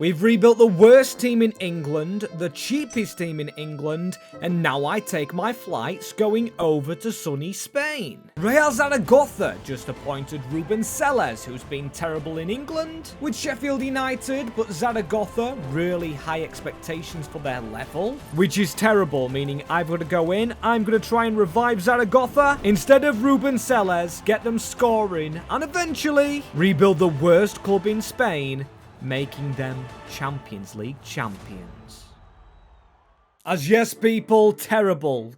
We've rebuilt the worst team in England, the cheapest team in England, and now I take my flights going over to sunny Spain. Real Zaragoza just appointed Ruben Selles, who's been terrible in England, with Sheffield United, but Zaragoza really high expectations for their level, which is terrible, meaning I've got to go in, I'm going to try and revive Zaragoza instead of Ruben Selles, get them scoring, and eventually rebuild the worst club in Spain, making them Champions League champions. As yes, people, terrible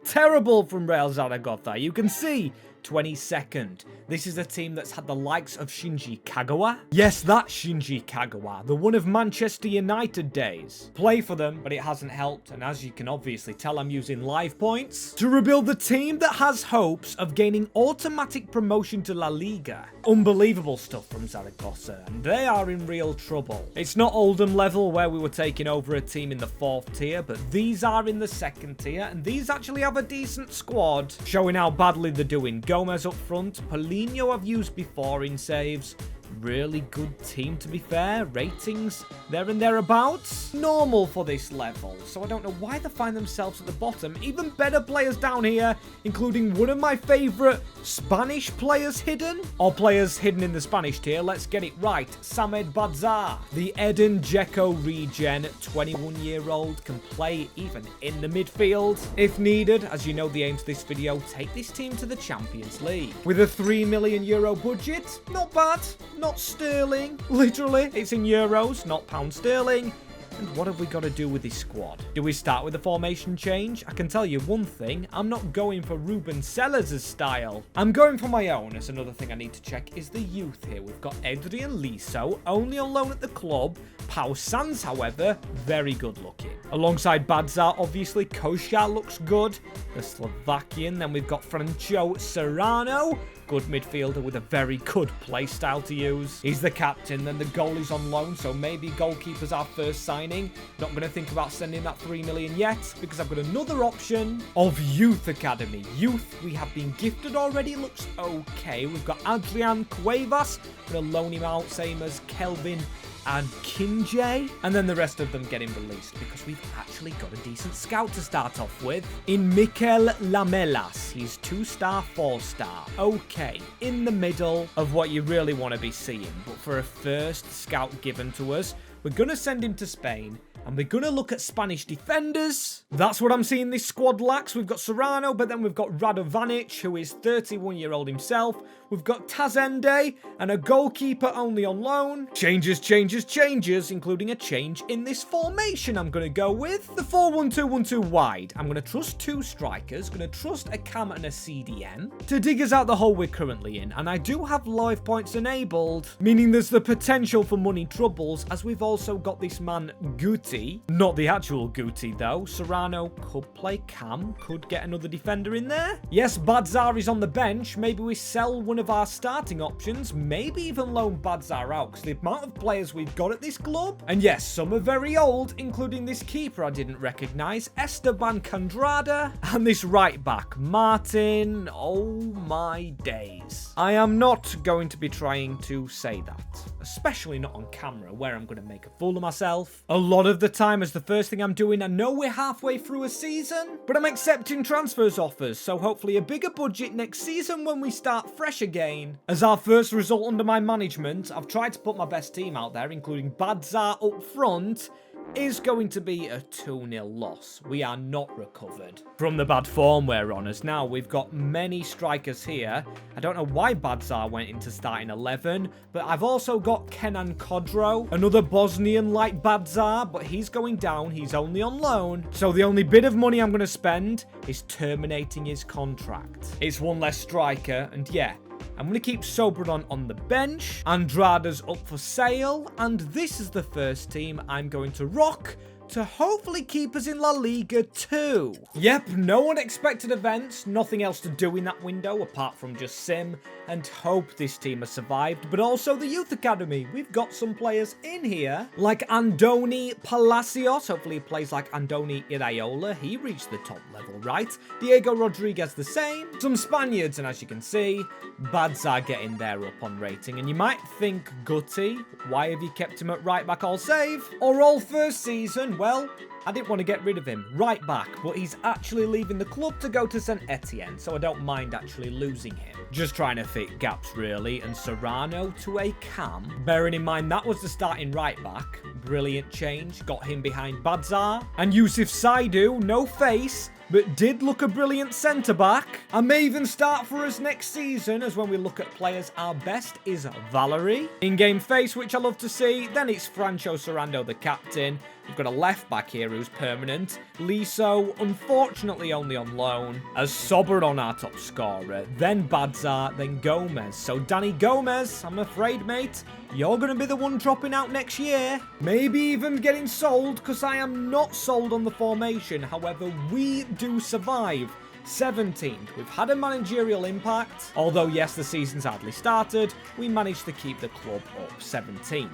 from Real Zaragoza. You can see 22nd. This is a team that's had the likes of Shinji Kagawa. Yes, that Shinji Kagawa, the one of Manchester United days. Play for them, but it hasn't helped, and as you can obviously tell, I'm using live points to rebuild the team that has hopes of gaining automatic promotion to La Liga. Unbelievable stuff from Zaragoza, and they are in real trouble. It's not Oldham level where we were taking over a team in the 4th tier, but these are in the 2nd tier, and these actually have a decent squad, showing how badly they're doing. Gomez up front, Paulinho I've used before in saves. Really good team, to be fair. Ratings there and thereabouts. Normal for this level, so I don't know why they find themselves at the bottom. Even better players down here, including one of my favourite Spanish players hidden. Or players hidden in the Spanish tier, let's get it right. Samed Bazar, the Eden Dzeko regen, 21-year-old, can play even in the midfield if needed. As you know, the aim to this video, take this team to the Champions League. With a €3 million budget, not bad. Not sterling, literally, it's in euros, not pound sterling. And what have we got to do with this squad? Do we start with the formation change? I can tell you one thing, I'm not going for Ruben Selles' style. I'm going for my own, as another thing I need to check is the youth here. We've got Adrian Liso, only on loan at the club. Pau Sanz, however, very good looking. Alongside Badzar, obviously, Koshar looks good. The Slovakian, then we've got Franco Serrano. Good midfielder with a very good play style to use. He's the captain, then the goalie's on loan, so maybe goalkeeper's our first signing. Not going to think about sending that 3 million yet, because I've got another option of Youth Academy. Youth, we have been gifted already, looks okay. We've got Adrian Cuevas, going to loan him out, same as Kelvin and Kinjay, and then the rest of them getting released because we've actually got a decent scout to start off with in Mikel Lamelas. He's 2-star, 4-star. Okay, in the middle of what you really want to be seeing, but for a first scout given to us, we're going to send him to Spain. And we're going to look at Spanish defenders. That's what I'm seeing this squad lacks. We've got Serrano, but then we've got Radovanic, who is 31-year-old himself. We've got Tazende, and a goalkeeper only on loan. Changes, including a change in this formation I'm going to go with. The 4-1-2-1-2 wide. I'm going to trust 2 strikers, going to trust a cam and a CDM to dig us out the hole we're currently in. And I do have live points enabled, meaning there's the potential for money troubles, as we've also got this man, Guti. Not the actual Guti, though. Serrano could play cam, could get another defender in there. Yes, Badzar is on the bench. Maybe we sell one of our starting options, maybe even loan Badzar out, because the amount of players we've got at this club, and yes, some are very old, including this keeper I didn't recognize, Esteban Candrada, and this right back, Martin. Oh my days. I am not going to be trying to say that, especially not on camera, where I'm going to make a fool of myself a lot of the time as the first thing I'm doing. I know we're halfway through a season, but I'm accepting transfers offers, so hopefully a bigger budget next season when we start fresh again. As our first result under my management, I've tried to put my best team out there, including Badzar up front, is going to be a 2-0 loss. We are not recovered from the bad form we're on, as now we've got many strikers here. I don't know why Badzar went into starting 11, but I've also got Kenan Kodro, another Bosnian like Badzar, but he's going down. He's only on loan, so the only bit of money I'm going to spend is terminating his contract. It's one less striker, and yeah, I'm going to keep Sobran on the bench. Andrada's up for sale. And this is the first team I'm going to rock to hopefully keep us in La Liga too. Yep, no unexpected events, nothing else to do in that window apart from just sim and hope this team has survived, but also the youth academy. We've got some players in here, like Andoni Palacios. Hopefully he plays like Andoni Iraola. He reached the top level, right? Diego Rodriguez the same. Some Spaniards, and as you can see, Badza getting there up on rating. And you might think, Gutty, why have you kept him at right back all save? Or all first season? Well, I didn't want to get rid of him, right back, but he's actually leaving the club to go to St Etienne, so I don't mind actually losing him. Just trying to fit gaps, really, and Serrano to a cam. Bearing in mind that was the starting right back. Brilliant change, got him behind Badzar. And Yusuf Saidu, no face, but did look a brilliant centre-back. I may even start for us next season, as when we look at players, our best is Valerie. In-game face, which I love to see. Then it's Francho Serrano, the captain. We've got a left-back here who's permanent. Liso, unfortunately only on loan. As Sober on our top scorer. Then Badzar, then Gomez. So Danny Gomez, I'm afraid, mate, you're going to be the one dropping out next year. Maybe even getting sold, because I am not sold on the formation. However, we do survive. 17th. We've had a managerial impact. Although, yes, the season's hardly started, we managed to keep the club up 17th.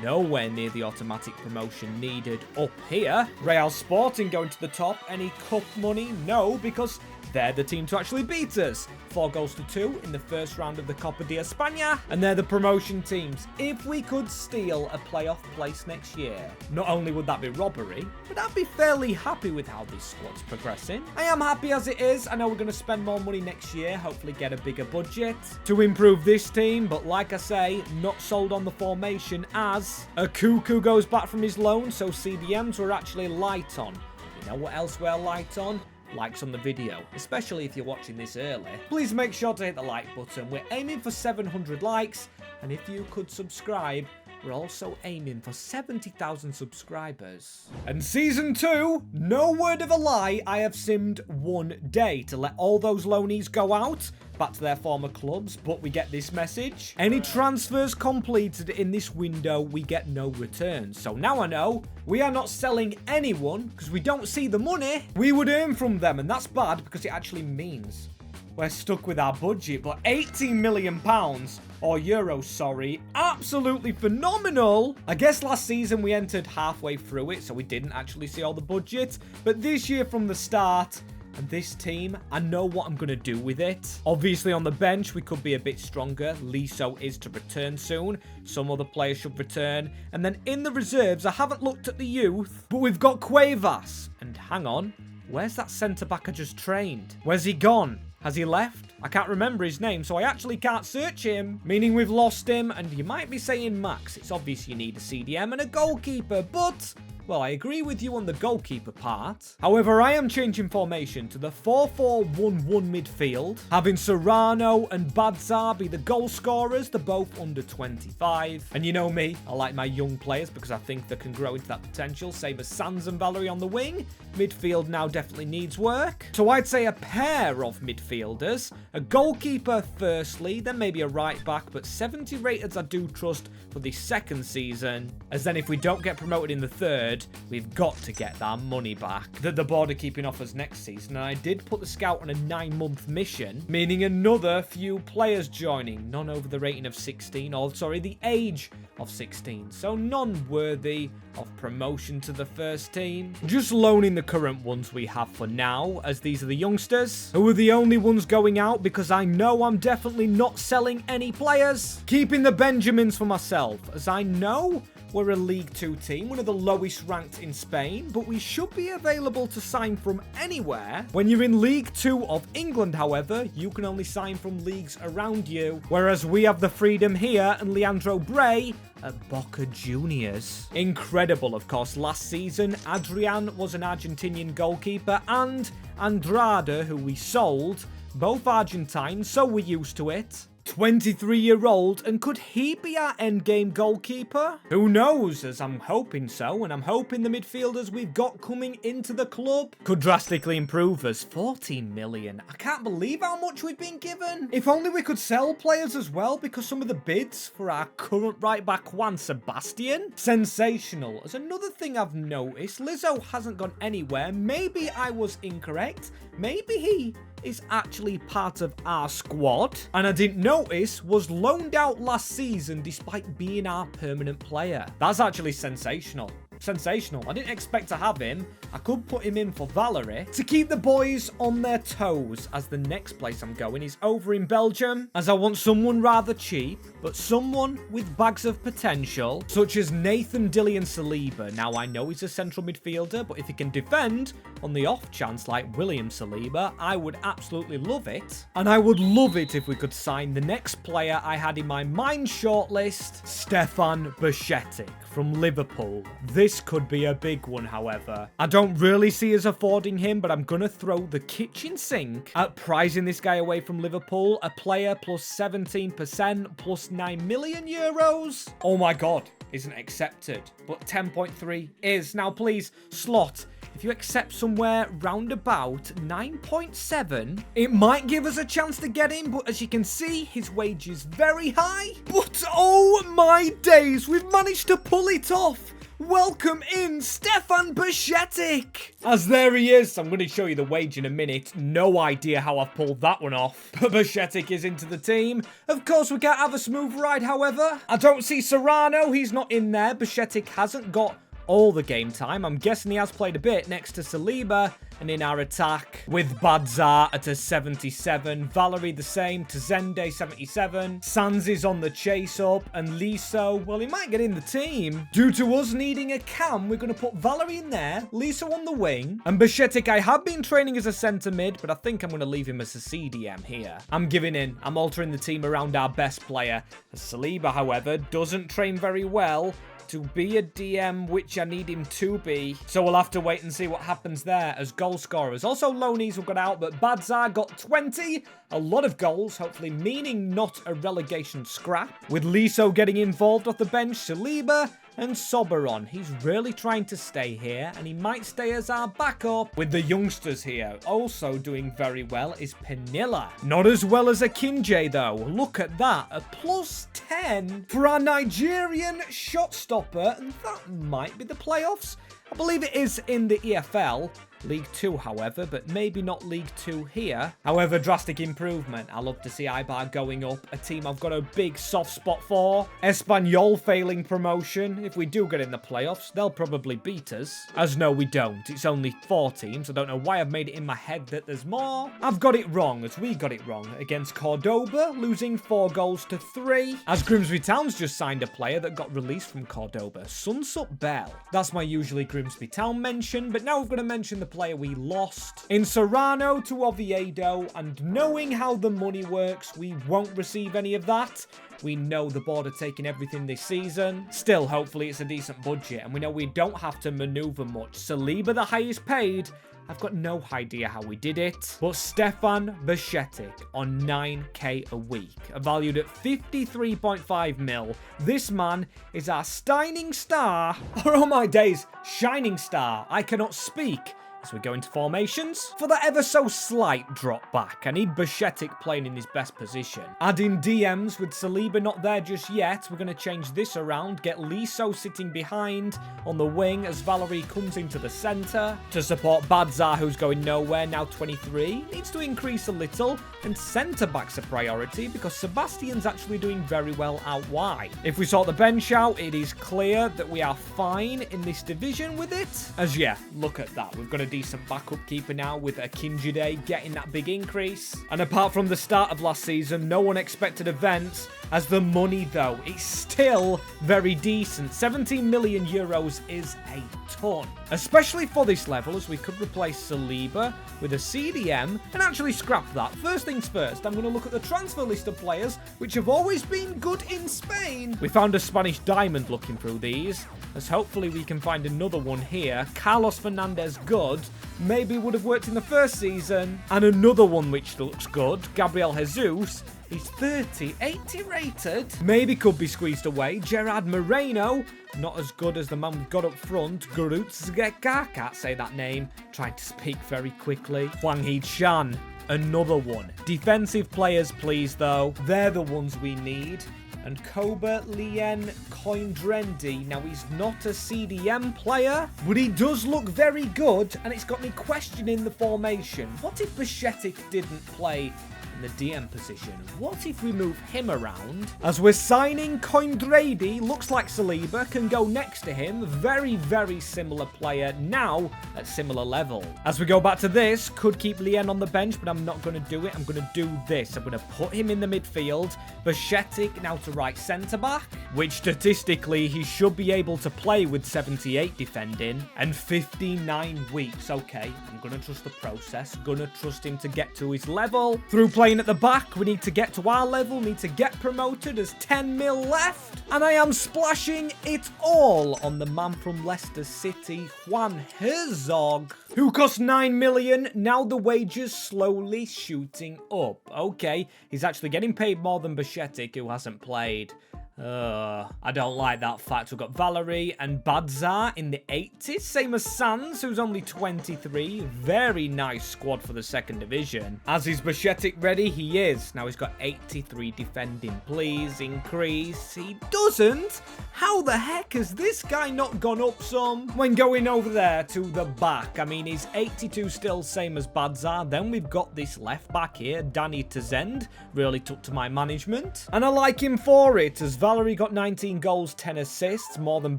Nowhere near the automatic promotion needed up here. Real Sporting going to the top. Any cup money? No, because they're the team to actually beat us. 4-2 in the first round of the Copa de España. And they're the promotion teams. If we could steal a playoff place next year, not only would that be robbery, but I'd be fairly happy with how this squad's progressing. I am happy as it is. I know we're going to spend more money next year, hopefully get a bigger budget to improve this team. But like I say, not sold on the formation, as a Cuckoo goes back from his loan, so CDMs were actually light on. You know what else we're light on? Likes on the video, especially if you're watching this early. Please make sure to hit the like button. We're aiming for 700 likes, and if you could subscribe, we're also aiming for 70,000 subscribers. And Season 2, no word of a lie, I have simmed 1 day to let all those loanees go out, back to their former clubs, but we get this message. Any transfers completed in this window, we get no returns. So now I know we are not selling anyone because we don't see the money we would earn from them, and that's bad because it actually means we're stuck with our budget. But 18 million pounds, or euros, sorry, absolutely phenomenal. I guess last season we entered halfway through it, so we didn't actually see all the budget. But this year from the start, and this team, I know what I'm going to do with it. Obviously on the bench, we could be a bit stronger. Liso is to return soon. Some other players should return. And then in the reserves, I haven't looked at the youth, but we've got Cuevas. And hang on, where's that centre-back I just trained? Where's he gone? Has he left? I can't remember his name, so I actually can't search him, meaning we've lost him. And you might be saying, Max, it's obvious you need a CDM and a goalkeeper, but well, I agree with you on the goalkeeper part. However, I am changing formation to the 4-4-1-1 midfield, having Serrano and Badzar be the goal scorers. They're both under 25. And you know me, I like my young players because I think they can grow into that potential, same as Sanz and Valerie on the wing. Midfield now definitely needs work. So I'd say a pair of midfielders, a goalkeeper firstly, then maybe a right back, but 70 rated I do trust for the second season, as then if we don't get promoted in the third, we've got to get that money back that the board are keeping off us next season. And I did put the scout on a 9-month mission, meaning another few players joining, none over the rating of 16, or sorry, the age of 16, so none worthy of promotion to the first team. Just loaning the current ones we have for now, as these are the youngsters who are the only ones going out, because I know I'm definitely not selling any players. Keeping the Benjamins for myself, as I know we're a League 2 team, one of the lowest ranked in Spain, but we should be available to sign from anywhere. When you're in League 2 of England, however, you can only sign from leagues around you, whereas we have the freedom here and Leandro Bray at Boca Juniors. Incredible, of course, last season, Adrian was an Argentinian goalkeeper, and Andrade, who we sold, both Argentine, so we're used to it. 23-year-old, and could he be our endgame goalkeeper? Who knows, as I'm hoping so, and I'm hoping the midfielders we've got coming into the club could drastically improve us. 14 million. I can't believe how much we've been given. If only we could sell players as well, because some of the bids for our current right-back Juan Sebastian, sensational. As another thing I've noticed, Lizzo hasn't gone anywhere. Maybe I was incorrect. Maybe he is actually part of our squad, and I didn't notice was loaned out last season despite being our permanent player. That's actually sensational. Sensational. I didn't expect to have him. I could put him in for Valerie to keep the boys on their toes, as the next place I'm going is over in Belgium, as I want someone rather cheap, but someone with bags of potential, such as Nathan Dillian Saliba. Now, I know he's a central midfielder, but if he can defend on the off chance like William Saliba, I would absolutely love it. And I would love it if we could sign the next player I had in my mind shortlist, Stefan Bajcetic from Liverpool. This could be a big one, however. I don't really see us affording him, but I'm going to throw the kitchen sink at prizing this guy away from Liverpool. A player plus 17% plus 9 million euros. Oh my God, isn't accepted, but 10.3 is. Now, please, slot, if you accept somewhere round about 9.7, it might give us a chance to get him, but as you can see, his wage is very high. But oh my days, we've managed to pull it off. Welcome in Stefan Bajcetic. As there he is. I'm going to show you the wage in a minute. No idea how I've pulled that one off. But Bajcetic is into the team. Of course, we can't have a smooth ride, however. I don't see Serrano. He's not in there. Bajcetic hasn't got all the game time. I'm guessing he has played a bit next to Saliba. And in our attack, with Badzar at a 77, Valerie the same, Tazende 77, Sanz is on the chase up, and Liso, well, he might get in the team. Due to us needing a cam, we're going to put Valerie in there, Liso on the wing, and Bajcetic, I have been training as a centre mid, but I think I'm going to leave him as a CDM here. I'm giving in. I'm altering the team around our best player. Saliba, however, doesn't train very well to be a DM, which I need him to be. So we'll have to wait and see what happens there as goal scorers. Also, Lonies will get out, but Badzar got 20. A lot of goals, hopefully meaning not a relegation scrap. With Liso getting involved off the bench, Saliba and Soberon. He's really trying to stay here, and he might stay as our backup. With the youngsters here, also doing very well is Penilla. Not as well as Akinje, though. Look at that, a plus 10 for our Nigerian shot stopper, and that might be the playoffs. I believe it is in the EFL. League 2, however, but maybe not League 2 here. However, drastic improvement. I love to see Ibar going up, a team I've got a big soft spot for. Espanyol failing promotion. If we do get in the playoffs, they'll probably beat us. As no, we don't. It's only 4 teams. I don't know why I've made it in my head that there's more. I've got it wrong, as we got it wrong against Cordoba, losing 4 goals to 3. As Grimsby Town's just signed a player that got released from Cordoba, Sunsup Bell. That's my usually Grimsby Town mention, but now we're going to mention the player we lost. In Serrano to Oviedo, and knowing how the money works, we won't receive any of that. We know the board are taking everything this season. Still, hopefully it's a decent budget, and we know we don't have to maneuver much. Saliba, the highest paid. I've got no idea how we did it. But Stefan Bajcetic on 9k a week, valued at 53.5 mil. This man is our shining star. Oh my days, shining star. I cannot speak. As we go into formations, for the ever so slight drop back, I need Bajcetic playing in his best position. Adding DMs with Saliba not there just yet, we're going to change this around, get Liso sitting behind on the wing as Valerie comes into the centre. To support Badzar, who's going nowhere, now 23, needs to increase a little, and centre-back's a priority because Sebastian's actually doing very well out wide. If we sort the bench out, it is clear that we are fine in this division with it. As yeah, look at that. We've got a decent backup keeper now with Akinjide getting that big increase. And apart from the start of last season, no one expected events. As the money, though, it's still very decent. 17 million euros is a ton. Especially for this level, as we could replace Saliba with a CDM and actually scrap that. First things first, I'm going to look at the transfer list of players which have always been good in Spain. We found a Spanish diamond looking through these, as hopefully we can find another one here. Carlos Fernandez, good. good. Maybe would have worked in the first season. And another one which looks good, Gabriel Jesus. He's 30, 80 rated. Maybe could be squeezed away. Gerard Moreno, not as good as the man we've got up front. Gurutzgeka, can't say that name. Trying to speak very quickly. Hwang Hee-chan, another one. Defensive players, please, though. They're the ones we need. And Koba Lien Koindrendi. Now, he's not a CDM player, but he does look very good, and it's got me questioning the formation. What if Bajcetic didn't play in the DM position? What if we move him around? As we're signing Koindrendi, looks like Saliba can go next to him. Very, very similar player now at similar level. As we go back to this, could keep Lien on the bench, but I'm not going to do it. I'm going to do this. I'm going to put him in the midfield. Bajcetic now to right centre-back, which statistically he should be able to play with 78 defending and 59 weeks. Okay, I'm going to trust the process. Going to trust him to get to his level. Through playing at the back, we need to get to our level, need to get promoted. There's 10 mil left. And I am splashing it all on the man from Leicester City, Juan Herzog, who cost 9 million. Now the wages slowly shooting up. Okay, he's actually getting paid more than Bajcetic, who hasn't played. I don't like that fact. We've got Valerie and Badzar in the 80s. Same as Sands, who's only 23. Very nice squad for the second division. As is Bajcetic ready? He is. Now he's got 83 defending. Please increase. He doesn't. How the heck has this guy not gone up some? When going over there to the back, I mean, he's 82 still, same as Badzar. Then we've got this left back here, Danny Tazend. Really took to my management. And I like him for it, as Valerie got 19 goals, 10 assists, more than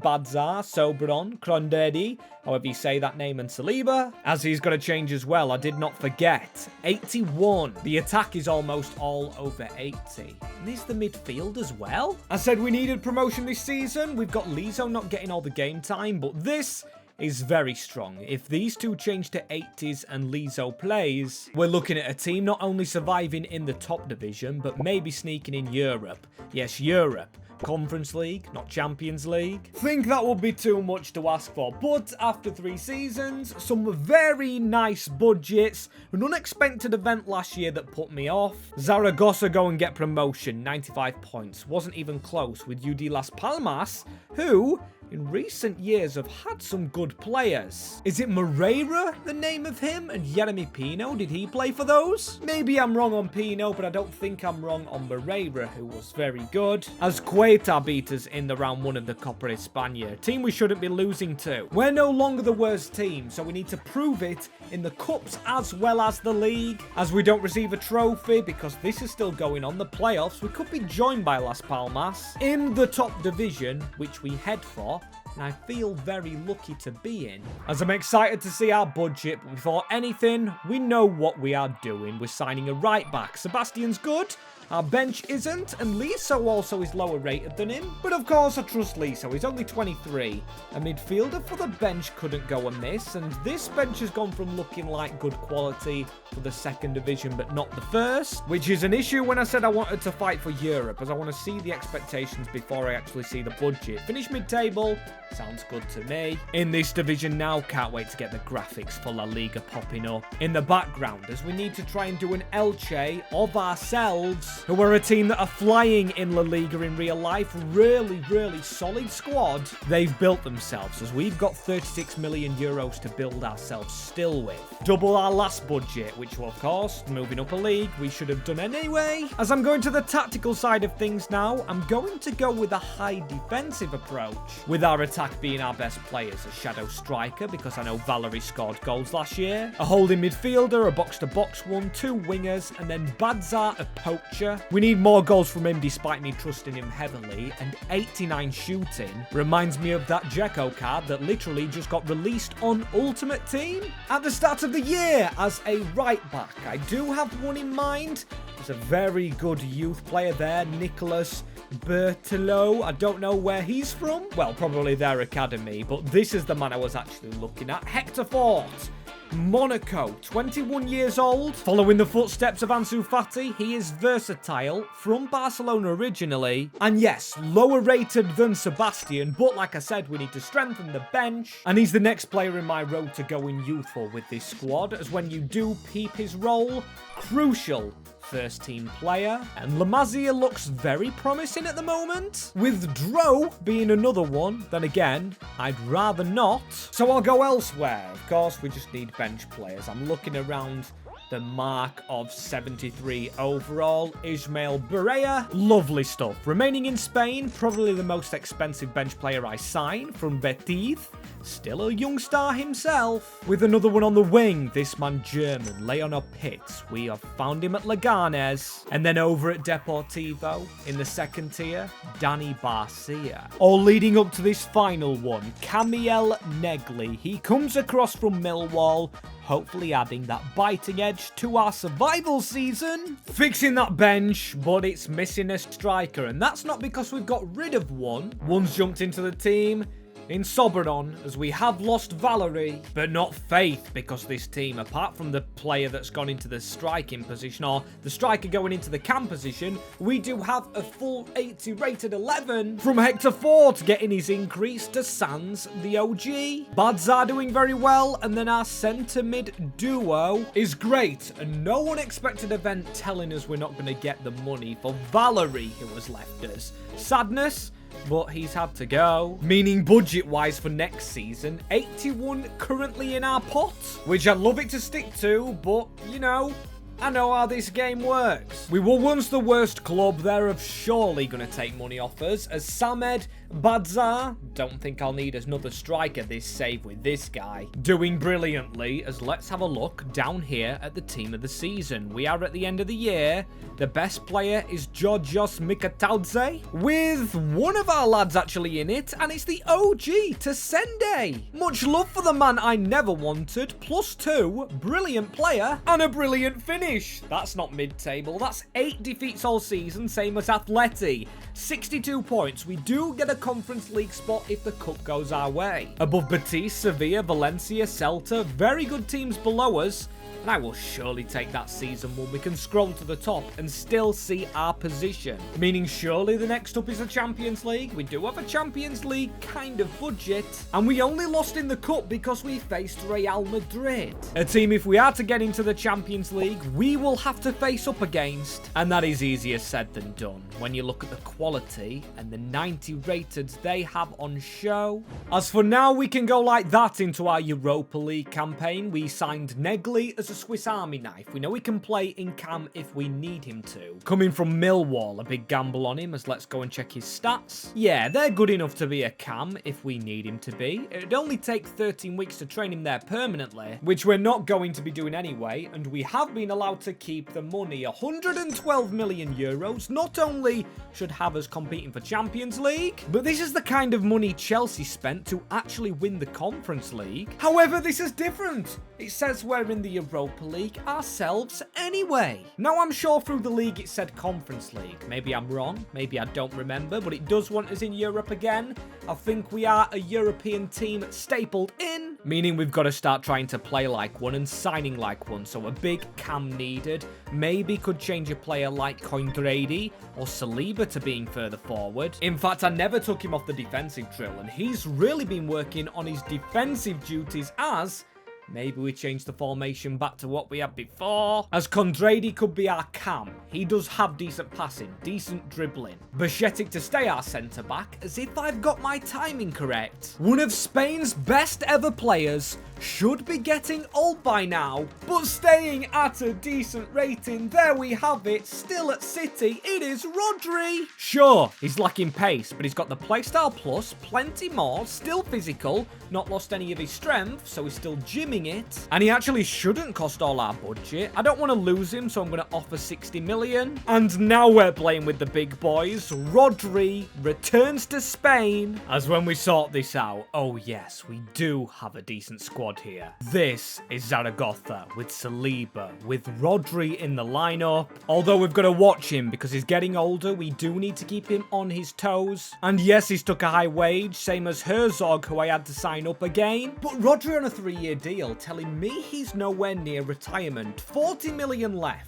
Badzar, Sobron, Krondedi, however you say that name, and Saliba. As he's got to change as well, I did not forget. 81. The attack is almost all over 80. And is the midfield as well? I said we needed promotion this season. We've got Lizo not getting all the game time, but this is very strong. If these two change to 80s and Lizo plays, we're looking at a team not only surviving in the top division, but maybe sneaking in Europe. Yes, Europe. Conference League, not Champions League. Think that would be too much to ask for, but after 3 seasons, some very nice budgets, an unexpected event last year that put me off. Zaragoza go and get promotion, 95 points. Wasn't even close with UD Las Palmas, who in recent years have had some good players. Is it Moreira, the name of him? And Jeremy Pino, did he play for those? Maybe I'm wrong on Pino, but I don't think I'm wrong on Moreira, who was very good. As Cueta beat us in the round 1 of the Copa España, a team we shouldn't be losing to. We're no longer the worst team, so we need to prove it in the cups as well as the league. As we don't receive a trophy, because this is still going on, the playoffs, we could be joined by Las Palmas in the top division, which we head for. And I feel very lucky to be in, as I'm excited to see our budget, but before anything, we know what we are doing. We're signing a right back. Sebastian's good. Our bench isn't, and Liso also is lower rated than him. But of course, I trust Liso. He's only 23. A midfielder for the bench couldn't go amiss, and this bench has gone from looking like good quality for the second division, but not the first, which is an issue when I said I wanted to fight for Europe, as I want to see the expectations before I actually see the budget. Finish mid-table, sounds good to me. In this division now, can't wait to get the graphics for La Liga popping up in the background, as we need to try and do an Elche of ourselves, who are a team that are flying in La Liga in real life. Really, really solid squad they've built themselves, as we've got 36 million euros to build ourselves still with. Double our last budget, which will, of course, moving up a league, we should have done anyway. As I'm going to the tactical side of things now, I'm going to go with a high defensive approach, with our attack being our best players, a shadow striker, because I know Valerie scored goals last year, a holding midfielder, a box-to-box one, 2 wingers, and then Badzar, a poacher. We need more goals from him despite me trusting him heavily, and 89 shooting reminds me of that Dzeko card that literally just got released on Ultimate Team at the start of the year as a right back. I do have one in mind. There's a very good youth player there, Nicholas Bertolo. I don't know where he's from. Well, probably their academy, but this is the man I was actually looking at. Hector Fort. Monaco, 21 years old. Following the footsteps of Ansu Fati, he is versatile, from Barcelona originally. And yes, lower rated than Sebastian, but like I said, we need to strengthen the bench. And he's the next player in my road to going youthful with this squad, as when you do peep his role, crucial first team player. And La Masia looks very promising at the moment, with Dro being another one. Then again, I'd rather not, so I'll go elsewhere. Of course, we just need bench players. I'm looking around the mark of 73 overall. Ismael Berea, lovely stuff. Remaining in Spain, probably the most expensive bench player I sign, from Betis. Still a young star himself. With another one on the wing, this man German, Leonard Pitts. We have found him at Leganes. And then over at Deportivo, in the second tier, Danny Barcia. All leading up to this final one, Camiel Negli. He comes across from Millwall, hopefully adding that biting edge to our survival season. Fixing that bench, but it's missing a striker. And that's not because we've got rid of one. One's jumped into the team in Soberon, as we have lost Valerie, but not Faith, because this team, apart from the player that's gone into the striking position, or the striker going into the cam position, we do have a full 80 rated 11 from Hector Ford, getting his increase to Sans the OG. Badzar doing very well, and then our centre mid duo is great, and no unexpected event telling us we're not going to get the money for Valerie, who has left us. Sadness, but he's had to go. Meaning budget-wise for next season, 81 currently in our pot, which I'd love it to stick to, but, you know, I know how this game works. We were once the worst club. They're surely going to take money off us, as Samed Badzar, don't think I'll need another striker this save with this guy. Doing brilliantly, as let's have a look down here at the team of the season. We are at the end of the year. The best player is Georgios Mikataudze, with one of our lads actually in it, and it's the OG, Tasende. Much love for the man I never wanted, +2, brilliant player, and a brilliant finish. That's not mid-table, that's 8 defeats all season, same as Atleti. 62 points. We do get a Conference League spot if the cup goes our way. Above Betis, Sevilla, Valencia, Celta, very good teams below us. And I will surely take that season when we can scroll to the top and still see our position. Meaning surely the next up is the Champions League. We do have a Champions League kind of budget. And we only lost in the cup because we faced Real Madrid. A team, if we are to get into the Champions League, we will have to face up against. And that is easier said than done when you look at the quality and the 90 rated they have on show. As for now, we can go like that into our Europa League campaign. We signed Negli as a Swiss Army knife. We know he can play in cam if we need him to. Coming from Millwall, a big gamble on him, as let's go and check his stats. Yeah, they're good enough to be a cam if we need him to be. It'd only take 13 weeks to train him there permanently, which we're not going to be doing anyway, and we have been allowed to keep the money. 112 million euros not only should have us competing for Champions League, but this is the kind of money Chelsea spent to actually win the Conference League. However, this is different. It says we're in the Europa League ourselves anyway. Now, I'm sure through the league it said Conference League. Maybe I'm wrong, maybe I don't remember, but it does want us in Europe again. I think we are a European team stapled in, meaning we've got to start trying to play like one and signing like one, so a big cam needed. Maybe could change a player like Coindrady or Saliba to being further forward. In fact, I never took him off the defensive drill, and he's really been working on his defensive duties, as maybe we change the formation back to what we had before, as Condrady could be our cam. He does have decent passing, decent dribbling. Bajcetic to stay our centre-back, as if I've got my timing correct. One of Spain's best ever players should be getting old by now, but staying at a decent rating. There we have it, still at City, it is Rodri. Sure, he's lacking pace, but he's got the playstyle plus, plenty more, still physical, not lost any of his strength, so he's still gymming it. And he actually shouldn't cost all our budget. I don't want to lose him, so I'm going to offer 60 million. And now we're playing with the big boys. Rodri returns to Spain. As when we sort this out, oh yes, we do have a decent squad squad here. This is Zaragoza with Saliba, with Rodri in the lineup. Although we've got to watch him because he's getting older, we do need to keep him on his toes. And yes, he's took a high wage, same as Herzog, who I had to sign up again. But Rodri on a 3-year deal, telling me he's nowhere near retirement. 40 million left.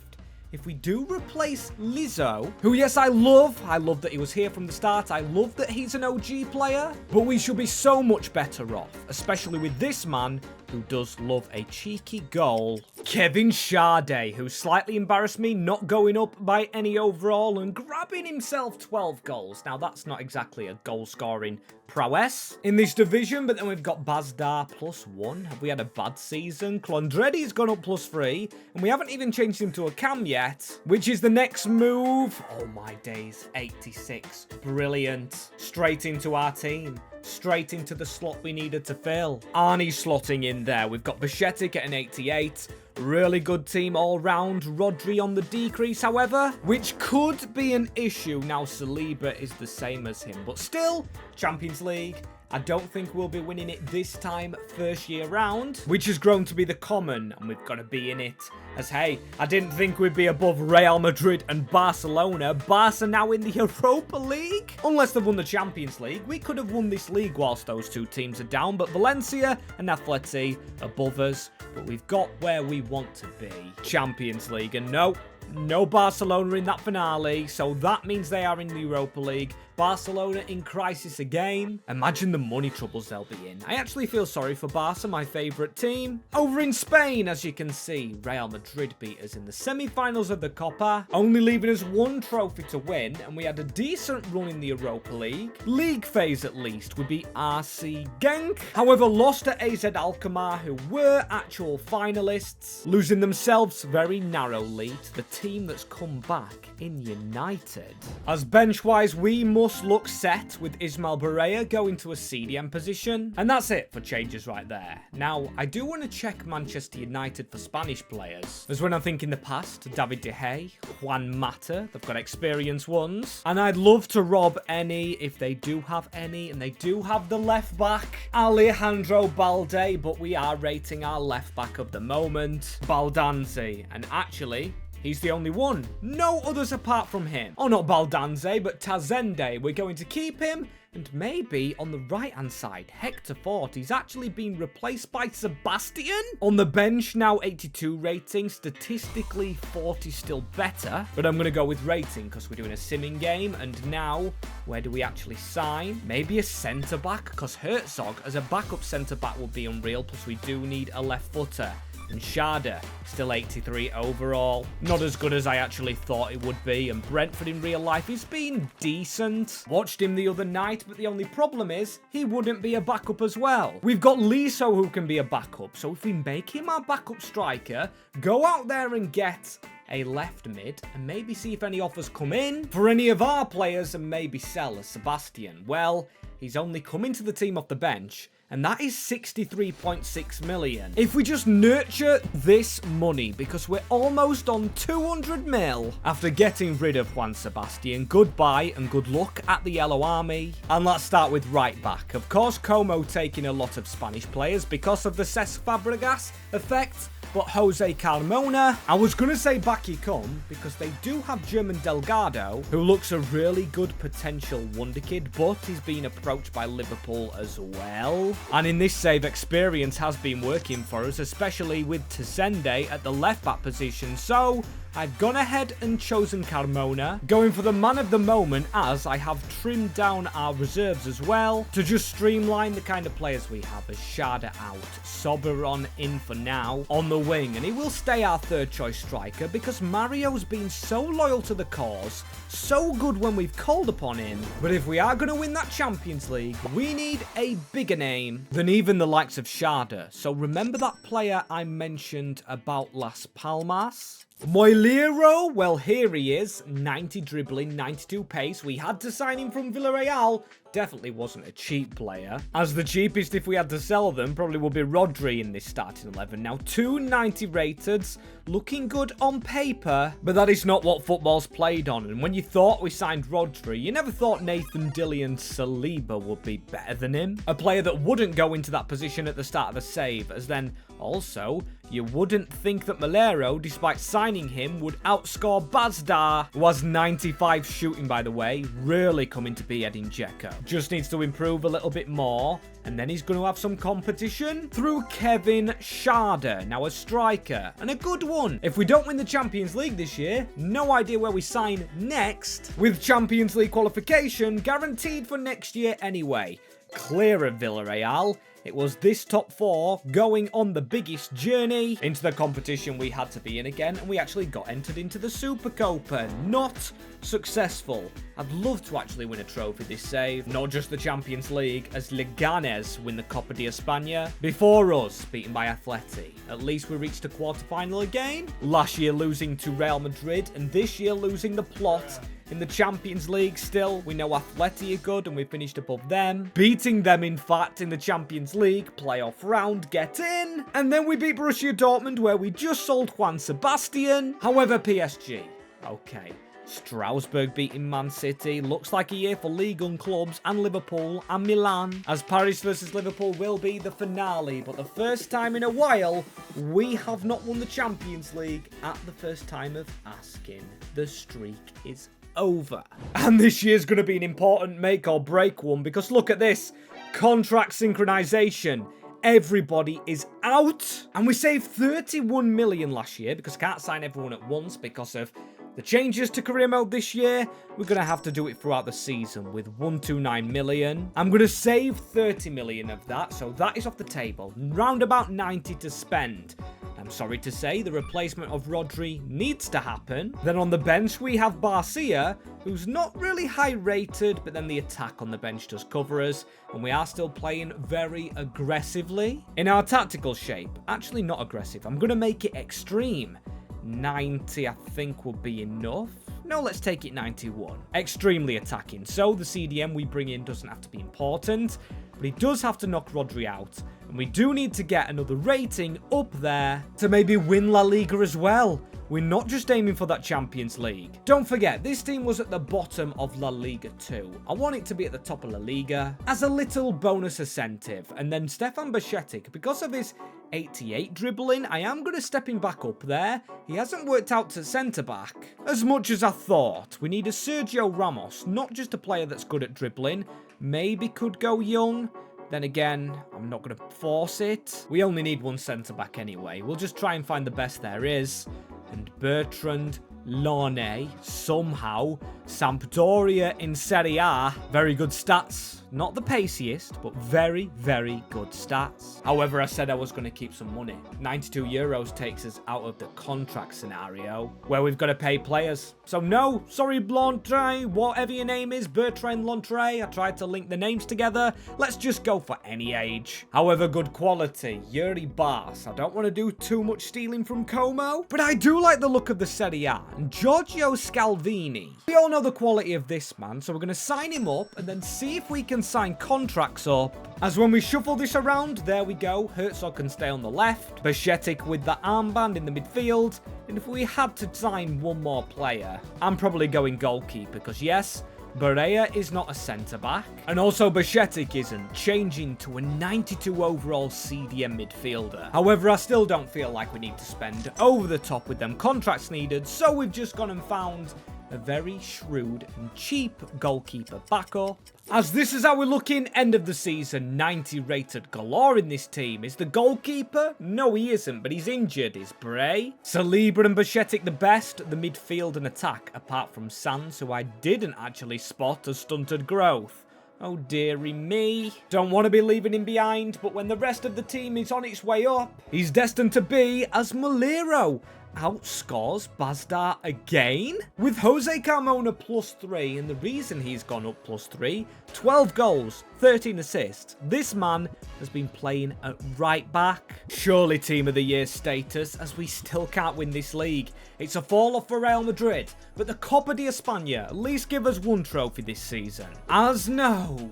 If we do replace Lizzo, who, yes, I love that he was here from the start. I love that he's an OG player, but we should be so much better off, especially with this man who does love a cheeky goal. Kevin Sade, who slightly embarrassed me, not going up by any overall and grabbing himself 12 goals. Now, that's not exactly a goal-scoring prowess in this division, but then we've got Bazdar +1. Have we had a bad season? Clondredi's gone up +3, and we haven't even changed him to a cam yet, which is the next move. Oh my days, 86. Brilliant. Straight into our team. Straight into the slot we needed to fill. Arnie slotting in there. We've got Bajcetic at an 88. Really good team all round. Rodri on the decrease, however, which could be an issue. Now Saliba is the same as him, but still, Champions League. I don't think we'll be winning it this time, first year round, which has grown to be the common, and we've got to be in it. As, hey, I didn't think we'd be above Real Madrid and Barcelona. Barca now in the Europa League. Unless they've won the Champions League, we could have won this league whilst those two teams are down, but Valencia and Atleti above us, but we've got where we want to be. Champions League, and no Barcelona in that finale, so that means they are in the Europa League. Barcelona in crisis again. Imagine the money troubles they'll be in. I actually feel sorry for Barca, my favourite team. Over in Spain, as you can see, Real Madrid beat us in the semi-finals of the Copa, only leaving us one trophy to win, and we had a decent run in the Europa League. League phase, at least, would be RC Genk. However, lost to AZ Alkmaar, who were actual finalists, losing themselves very narrowly to the team that's come back in United. As bench-wise, we must look set with Ismail Barrea going to a CDM position. And that's it for changes right there. Now, I do want to check Manchester United for Spanish players. As when I think in the past, David De Gea, Juan Mata, they've got experienced ones. And I'd love to rob any, if they do have any, and they do have the left back, Alejandro Balde, but we are rating our left back of the moment, Baldanzi. And actually, he's the only one. No others apart from him. Oh, not Baldanze, but Tazende. We're going to keep him. And maybe on the right-hand side, Hector Fort. He's actually been replaced by Sebastian. On the bench, now 82 rating. Statistically, 40 still better. But I'm going to go with rating because we're doing a simming game. And now, where do we actually sign? Maybe a centre-back, because Herzog as a backup centre-back would be unreal. Plus, we do need a left footer. And Sharda, still 83 overall. Not as good as I actually thought it would be. And Brentford in real life, he's been decent. Watched him the other night, but the only problem is he wouldn't be a backup as well. We've got Liso who can be a backup. So if we make him our backup striker, go out there and get a left mid, and maybe see if any offers come in for any of our players and maybe sell as Sebastian. Well, he's only coming to the team off the bench, and that is 63.6 million. If we just nurture this money, because we're almost on 200 mil after getting rid of Juan Sebastian, goodbye and good luck at the Yellow Army. And let's start with right back. Of course, Como taking a lot of Spanish players because of the Cesc Fabregas effect. But Jose Carmona, I was going to say back he come, because they do have German Delgado, who looks a really good potential wonder kid, but he's been approached by Liverpool as well. And in this save, experience has been working for us, especially with Tazende at the left back position. So I've gone ahead and chosen Carmona, going for the man of the moment, as I have trimmed down our reserves as well to just streamline the kind of players we have, as Sharda out, Soberon in for now on the wing, and he will stay our third choice striker because Mario's been so loyal to the cause, so good when we've called upon him. But if we are going to win that Champions League, we need a bigger name than even the likes of Sharda. So remember that player I mentioned about Las Palmas? Moilero, well, here he is, 90 dribbling, 92 pace. We had to sign him from Villarreal, definitely wasn't a cheap player. As the cheapest, if we had to sell them, probably would be Rodri in this starting 11. Now, 290 rated, looking good on paper, but that is not what football's played on. And when you thought we signed Rodri, you never thought Nathan Dilly and Saliba would be better than him. A player that wouldn't go into that position at the start of the save, as then also, you wouldn't think that Malero, despite signing him, would outscore Bazdar, who has 95 shooting, by the way, really coming to be Edin Dzeko. Just needs to improve a little bit more, and then he's going to have some competition through Kevin Schade, now a striker, and a good one. If we don't win the Champions League this year, no idea where we sign next, with Champions League qualification guaranteed for next year anyway. Clear of Villarreal. It was this top 4 going on the biggest journey into the competition we had to be in again, and we actually got entered into the Supercopa. Not successful. I'd love to actually win a trophy this save, not just the Champions League, as Leganes win the Copa de España before us, beaten by Atleti. At least we reached a quarter-final again. Last year losing to Real Madrid, and this year losing the plot. In the Champions League still, we know Atleti are good and we finished above them. Beating them, in fact, in the Champions League playoff round, get in. And then we beat Borussia Dortmund, where we just sold Juan Sebastian. However, PSG. Okay. Strasbourg beating Man City. Looks like a year for Ligue 1 clubs and Liverpool and Milan, as Paris versus Liverpool will be the finale. But the first time in a while, we have not won the Champions League at the first time of asking. The streak is over. And this year's going to be an important make or break one, because look at this. Contract synchronization. Everybody is out. And we saved 31 million last year, because I can't sign everyone at once because of the changes to career mode this year. We're going to have to do it throughout the season with 129 million. I'm going to save 30 million of that, so that is off the table. Round about 90 to spend. I'm sorry to say, the replacement of Rodri needs to happen. Then on the bench, we have Barcia, who's not really high rated, but then the attack on the bench does cover us, and we are still playing very aggressively. In our tactical shape, actually not aggressive, I'm going to make it extreme. 90, I think, will be enough. No, let's take it 91. Extremely attacking, so the CDM we bring in doesn't have to be important, but he does have to knock Rodri out. And we do need to get another rating up there to maybe win La Liga as well. We're not just aiming for that Champions League. Don't forget, this team was at the bottom of La Liga too. I want it to be at the top of La Liga as a little bonus incentive. And then Stefan Bajcetic, because of his 88 dribbling, I am going to step him back up there. He hasn't worked out to centre-back as much as I thought. We need a Sergio Ramos, not just a player that's good at dribbling. Maybe could go young. Then again, I'm not going to force it. We only need one centre-back anyway. We'll just try and find the best there is. And Bertrand Lorne, somehow, Sampdoria in Serie A. Very good stats. Not the paciest, but very, very good stats. However, I said I was going to keep some money. 92 euros takes us out of the contract scenario, where we've got to pay players. So no, sorry, Lontre, whatever your name is, Bertrand Lontre. I tried to link the names together. Let's just go for any age. However, good quality. Yuri Bas. I don't want to do too much stealing from Como, but I do like the look of the Serie A. And Giorgio Scalvini. We all know the quality of this man, so we're going to sign him up and then see if we can sign contracts up. As when we shuffle this around, there we go. Herzog can stay on the left. Bajcetic with the armband in the midfield. And if we had to sign one more player, I'm probably going goalkeeper, because yes, Barea is not a centre-back. And also Bajcetic isn't, changing to a 92 overall CDM midfielder. However, I still don't feel like we need to spend over the top with them contracts needed, so we've just gone and found a very shrewd and cheap goalkeeper backup. As this is how we're looking, end of the season, 90 rated galore in this team. Is the goalkeeper? No, he isn't, but he's injured. Is Bray? Saliba and Bajcetic the best, the midfield and attack, apart from Sands, who I didn't actually spot as stunted growth. Oh dearie me. Don't want to be leaving him behind, but when the rest of the team is on its way up, he's destined to be as Malero. outscores Bazdar again? With Jose Carmona +3, and the reason he's gone up +3, 12 goals, 13 assists. This man has been playing at right back. Surely Team of the Year status, as we still can't win this league. It's a fall-off for Real Madrid, but the Copa de España at least give us one trophy this season. As no.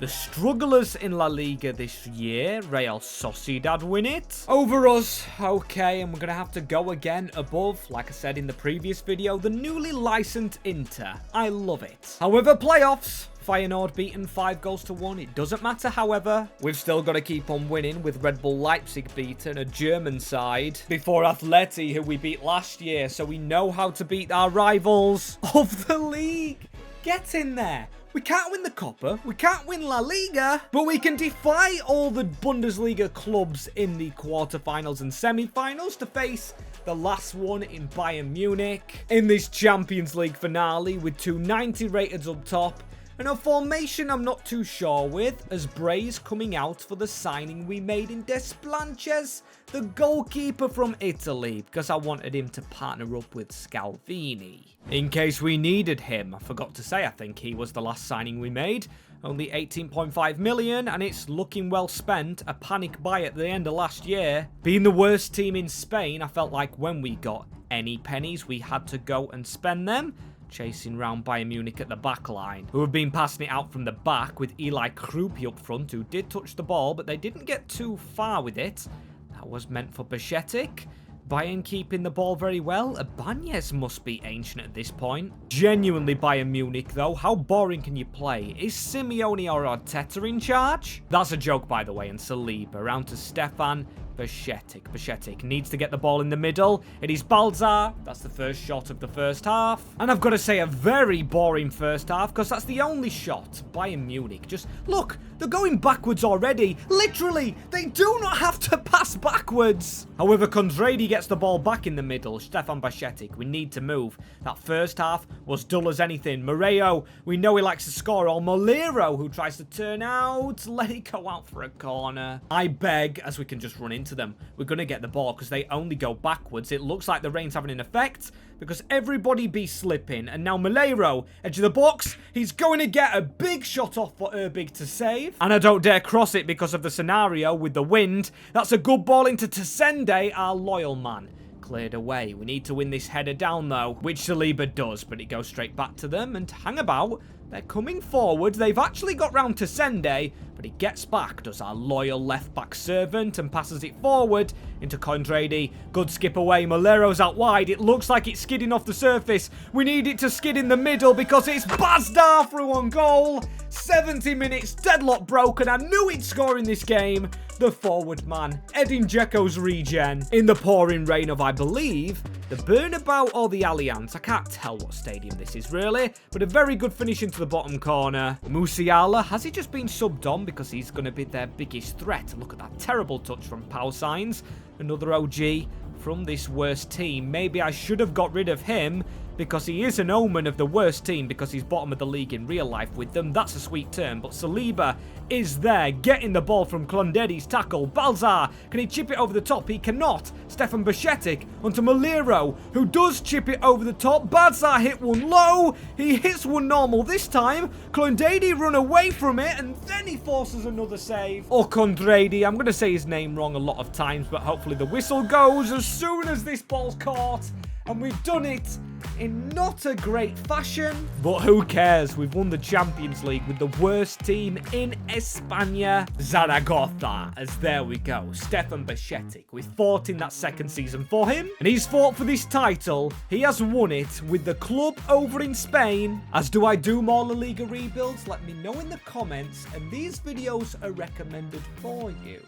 The strugglers in La Liga this year, Real Sociedad, win it. Over us, okay, and we're going to have to go again above, like I said in the previous video, the newly licensed Inter. I love it. However, playoffs, Feyenoord beaten 5-1. It doesn't matter, however. We've still got to keep on winning with Red Bull Leipzig beaten, a German side, before Atleti, who we beat last year, so we know how to beat our rivals of the league. Get in there. We can't win the Copa, we can't win La Liga, but we can defy all the Bundesliga clubs in the quarterfinals and semi-finals to face the last one in Bayern Munich in this Champions League finale with 290 rated up top. And a formation I'm not too sure with, as Bray's coming out for the signing we made in Desplanches, the goalkeeper from Italy, because I wanted him to partner up with Scalvini. In case we needed him, I forgot to say I think he was the last signing we made. Only 18.5 million, and it's looking well spent. A panic buy at the end of last year. Being the worst team in Spain, I felt like when we got any pennies, we had to go and spend them. Chasing round Bayern Munich at the back line, who have been passing it out from the back with Eli Krupi up front, who did touch the ball, but they didn't get too far with it. That was meant for Bajcetic. Bayern keeping the ball very well. Ibanez must be ancient at this point. Genuinely Bayern Munich, though. How boring can you play? Is Simeone or Arteta in charge? That's a joke, by the way, and Saliba. Around to Stefan Bajcetic. Bajcetic needs to get the ball in the middle. It is Balzar. That's the first shot of the first half. And I've got to say, a very boring first half, because that's the only shot. Bayern Munich. Just, look, they're going backwards already. Literally, they do not have to pass backwards. However, Condradi gets the ball back in the middle. Stefan Bajcetic, we need to move. That first half was dull as anything. Moreo, we know he likes to score. Or Molero, who tries to turn out. Let it go out for a corner. I beg, as we can just run into them, we're going to get the ball because they only go backwards. It looks like the rain's having an effect because everybody be slipping. And now Molero, edge of the box. He's going to get a big shot off for Urbig to save. And I don't dare cross it because of the scenario with the wind. That's a good ball into Tsende, our loyal man. Cleared away. We need to win this header down, though, which Saliba does, but it goes straight back to them. And hang about. They're coming forward. They've actually got round to Sende, but he gets back, does our loyal left-back servant, and passes it forward into Condradi. Good skip away. Molero's out wide. It looks like it's skidding off the surface. We need it to skid in the middle because it's Bazdar through on goal. 70 minutes, deadlock broken. I knew he'd score in this game. The forward man, Edin Dzeko's regen. In the pouring rain of, I believe, the Bernabeu or the Allianz. I can't tell what stadium this is really, but a very good finish into the bottom corner. Musiala, has he just been subbed on because he's going to be their biggest threat? Look at that terrible touch from Pau Signs. Another OG from this worst team. Maybe I should have got rid of him because he is an omen of the worst team because he's bottom of the league in real life with them. That's a sweet turn, but Saliba is there, getting the ball from Clondedi's tackle. Balzar, can he chip it over the top? He cannot. Stefan Bajcetic onto Molero, who does chip it over the top. Balzar hit one low. He hits one normal this time. Clondedi run away from it, and then he forces another save. Or Condradi. I'm going to say his name wrong a lot of times, but hopefully the whistle goes as soon as this ball's caught. And we've done it in not a great fashion. But who cares? We've won the Champions League with the worst team in España, Zaragoza. As there we go. Stefan Bajcetic. We fought in that second season for him. And he's fought for this title. He has won it with the club over in Spain. As do I do more La Liga rebuilds? Let me know in the comments. And these videos are recommended for you.